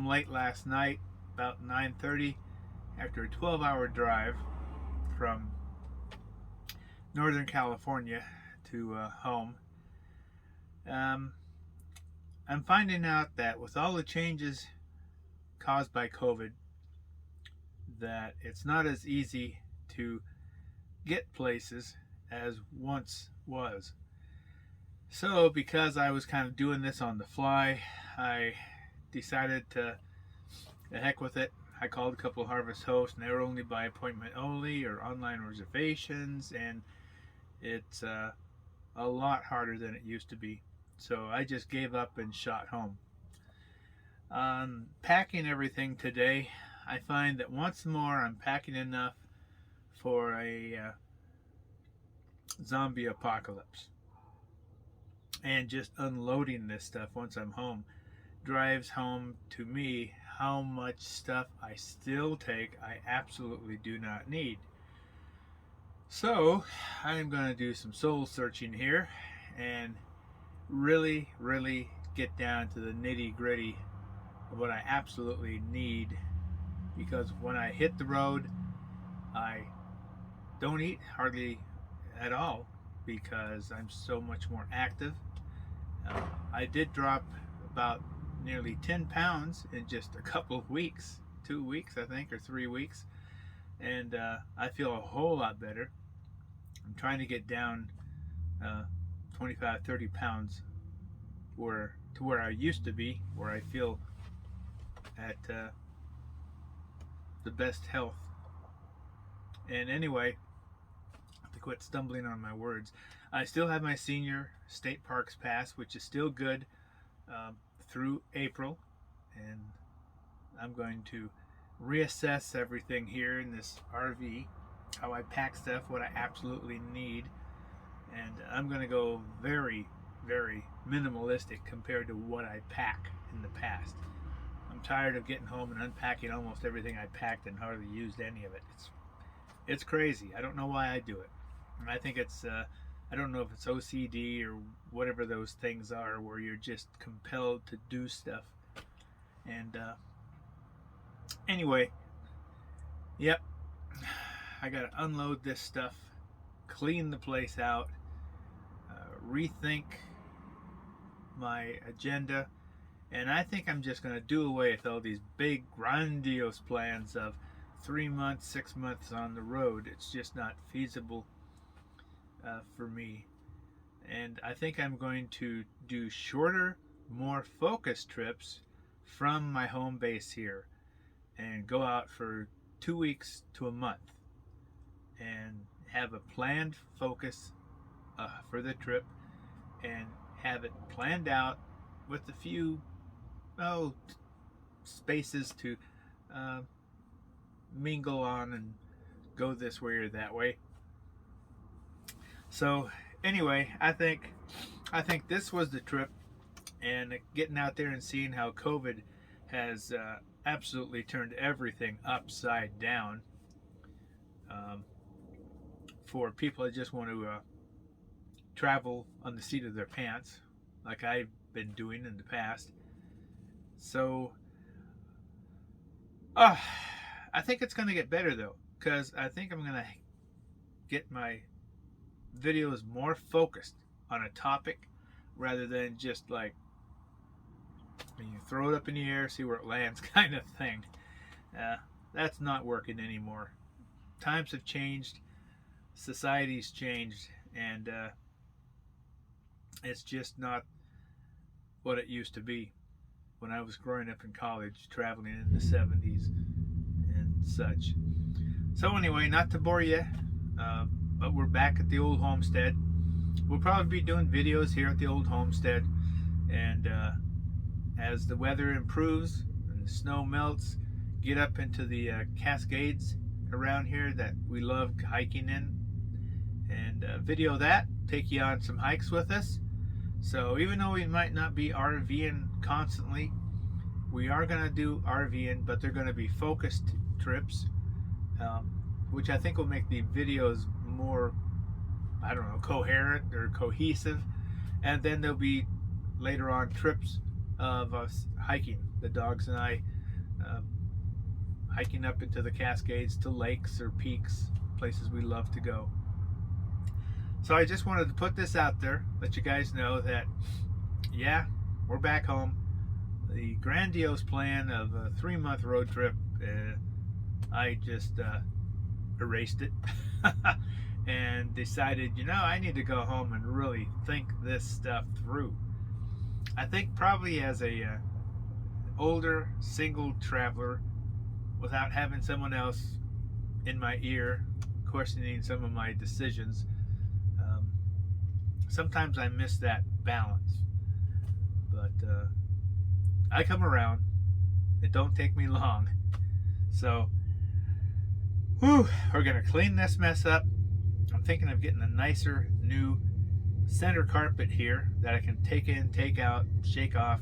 home late last night, about 9:30, after a 12-hour drive from Northern California to home. I'm finding out that with all the changes caused by COVID, that it's not as easy to get places as once was. So because I was kind of doing this on the fly, I decided to the heck with it. I called a couple of harvest hosts, and they were only by appointment only or online reservations, and it's a lot harder than it used to be. So I just gave up and shot home. Packing everything today, I find that once more I'm packing enough for a zombie apocalypse. And just unloading this stuff once I'm home drives home to me how much stuff I still take I absolutely do not need. So I'm going to do some soul searching here and really get down to the nitty gritty of what I absolutely need, because when I hit the road I don't eat hardly at all because I'm so much more active. I did drop about nearly 10 pounds in just a couple of weeks, 2 weeks I think, or 3 weeks, and I feel a whole lot better. I'm trying to get down 25-30 pounds to where I used to be, where I feel at the best health. And anyway, to quit stumbling on my words, I still have my senior state parks pass, which is still good through April, and I'm going to reassess everything here in this RV, how I pack stuff, what I absolutely need, and I'm going to go very minimalistic compared to what I pack in the past. I'm tired of getting home and unpacking almost everything I packed and hardly used any of it. It's crazy. I don't know why I do it. And I think it's I don't know if it's OCD or whatever those things are, where you're just compelled to do stuff. And anyway, yep, I gotta unload this stuff, clean the place out, rethink my agenda, and I think I'm just gonna do away with all these big grandiose plans of 3 months, 6 months on the road. It's just not feasible for me. And I think I'm going to do shorter, more focused trips from my home base here and go out for 2 weeks to a month and have a planned focus for the trip, and have it planned out with a few spaces to mingle on and go this way or that way. So anyway, I think this was the trip, and getting out there and seeing how COVID has absolutely turned everything upside down for people that just want to travel on the seat of their pants, like I've been doing in the past. So I think it's going to get better though, because I think I'm going to get my videos more focused on a topic rather than just like you throw it up in the air, see where it lands kind of thing. That's not working anymore. Times have changed, society's changed, and it's just not what it used to be when I was growing up in college, traveling in the 70s and such. So anyway, not to bore you, but we're back at the old homestead. We'll probably be doing videos here at the old homestead, and as the weather improves and the snow melts, get up into the Cascades around here that we love hiking in, and video that, take you on some hikes with us. So even though we might not be RVing constantly, we are going to do RVing, but they're going to be focused trips, which I think will make the videos more, I don't know, coherent or cohesive. And then there'll be later on trips of us hiking, the dogs and I, um, hiking up into the Cascades to lakes or peaks, places we love to go. So I just wanted to put this out there, let you guys know that, yeah, we're back home. The grandiose plan of a 3-month road trip, I just erased it and decided, I need to go home and really think this stuff through. I think probably as a older single traveler, without having someone else in my ear questioning some of my decisions, sometimes I miss that balance. But I come around. It don't take me long. So, we're going to clean this mess up. I'm thinking of getting a nicer new center carpet here that I can take in, take out, shake off,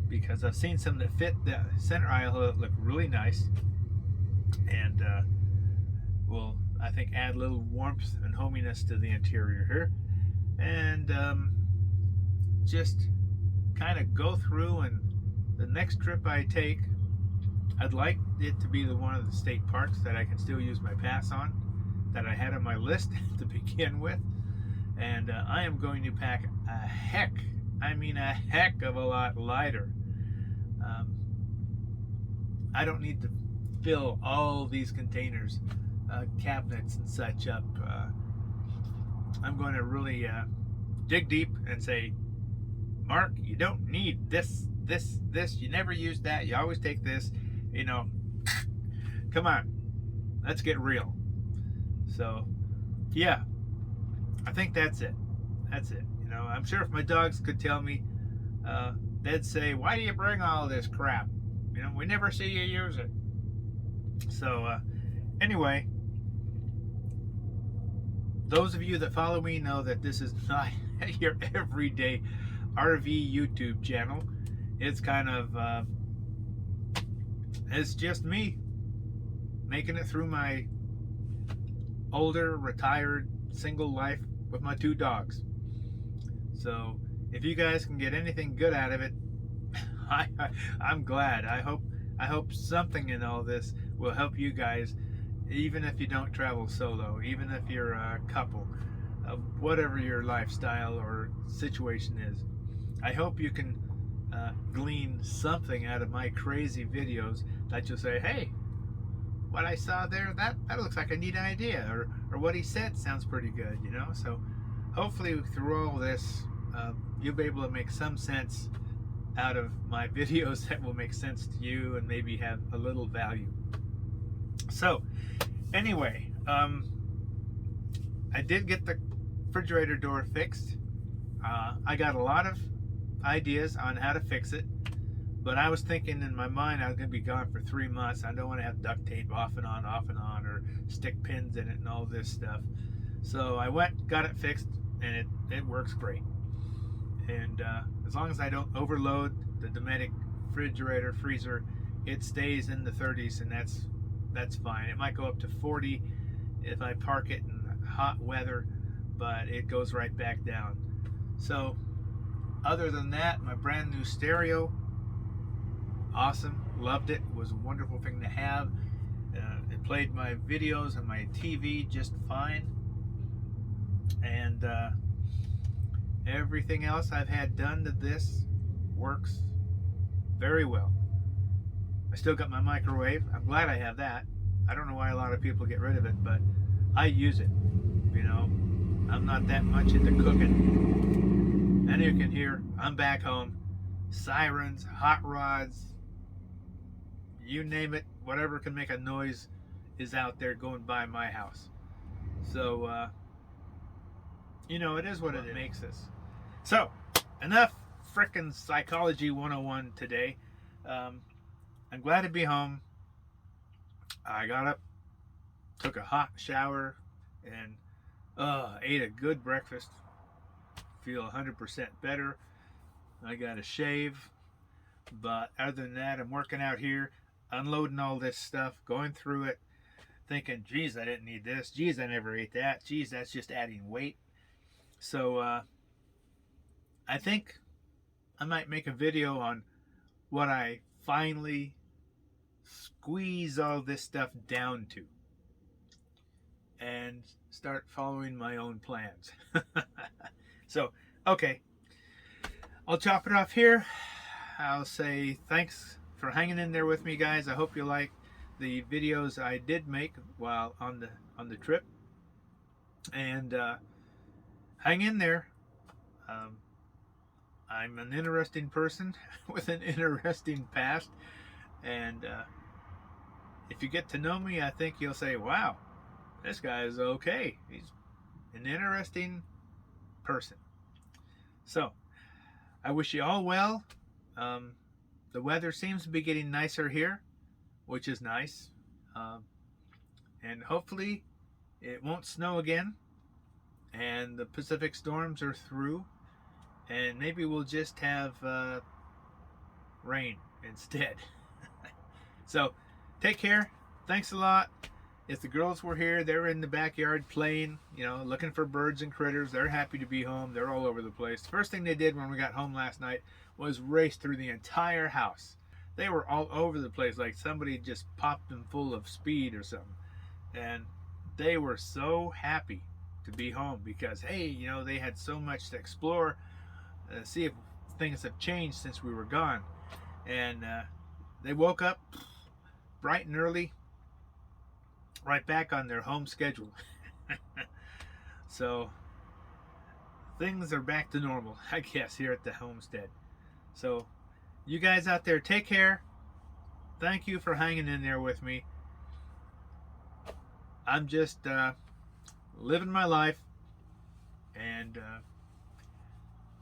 because I've seen some that fit the center aisle that look really nice, and will, I think, add a little warmth and hominess to the interior here, and just kind of go through. And the next trip I take, I'd like it to be one of the state parks that I can still use my pass on, that I had on my list to begin with. And I am going to pack a heck of a lot lighter. I don't need to fill all these containers, cabinets and such up. I'm going to really dig deep and say, Mark, you don't need this. You never use that. You always take this. Come on, let's get real. So, yeah, I think that's it. I'm sure if my dogs could tell me, they'd say, why do you bring all this crap? We never see you use it. So, anyway, those of you that follow me know that this is not your everyday RV YouTube channel. It's kind of, it's just me making it through my older, retired, single life with my 2 dogs. So if you guys can get anything good out of it, I'm glad. I hope something in all this will help you guys, even if you don't travel solo, even if you're a couple, whatever your lifestyle or situation is. I hope you can glean something out of my crazy videos that you'll say, hey, what I saw there, that looks like a neat idea, or what he said sounds pretty good, So hopefully through all this, you'll be able to make some sense out of my videos that will make sense to you and maybe have a little value. So anyway, I did get the refrigerator door fixed. I got a lot of ideas on how to fix it, but I was thinking in my mind I was going to be gone for 3 months. I don't want to have duct tape off and on, or stick pins in it and all this stuff. So I got it fixed, and it works great. And as long as I don't overload the Dometic refrigerator freezer, it stays in the 30s, and that's fine. It might go up to 40 if I park it in hot weather, but it goes right back down. So other than that, my brand new stereo, awesome, loved it. It was a wonderful thing to have. It played my videos on my TV just fine, and everything else I've had done to this works very well. I still got my microwave. I'm glad I have that. I don't know why a lot of people get rid of it, but I use it. I'm not that much into cooking. And you can hear I'm back home. Sirens, hot rods, you name it, whatever can make a noise is out there going by my house. So, it is what it makes us. So, enough frickin' psychology 101 today. I'm glad to be home. I got up, took a hot shower, and ate a good breakfast. Feel 100% better. I got a shave, but other than that, I'm working out here, unloading all this stuff, going through it, thinking, geez, I didn't need this. Geez, I never ate that. Geez, that's just adding weight. So I think I might make a video on what I finally squeeze all this stuff down to and start following my own plans. So, okay, I'll chop it off here. I'll say thanks for hanging in there with me, guys. I hope you like the videos I did make while on the trip, and hang in there. I'm an interesting person with an interesting past, and if you get to know me, I think you'll say, wow, this guy is okay. He's an interesting person. So I wish you all well. The weather seems to be getting nicer here, which is nice, and hopefully it won't snow again, and the Pacific storms are through, and maybe we'll just have rain instead. So take care. Thanks a lot. If the girls were here, they're in the backyard playing, you know, looking for birds and critters. They're happy to be home. They're all over the place. The first thing they did when we got home last night was race through the entire house. They were all over the place, like somebody just popped them full of speed or something. And they were so happy to be home because, hey, you know, they had so much to explore, see if things have changed since we were gone. And they woke up bright and early, right back on their home schedule. So things are back to normal, I guess, here at the homestead. So you guys out there, take care. Thank you for hanging in there with me. I'm just living my life, and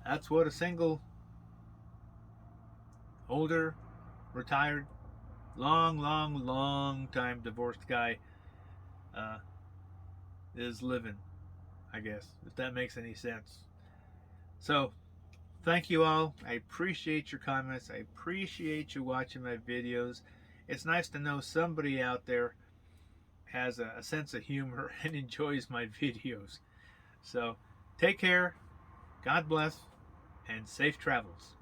that's what a single, older, retired, long time divorced guy is living, I guess, if that makes any sense. So thank you all. I appreciate your comments. I appreciate you watching my videos. It's nice to know somebody out there has a sense of humor and enjoys my videos. So take care, God bless, and safe travels.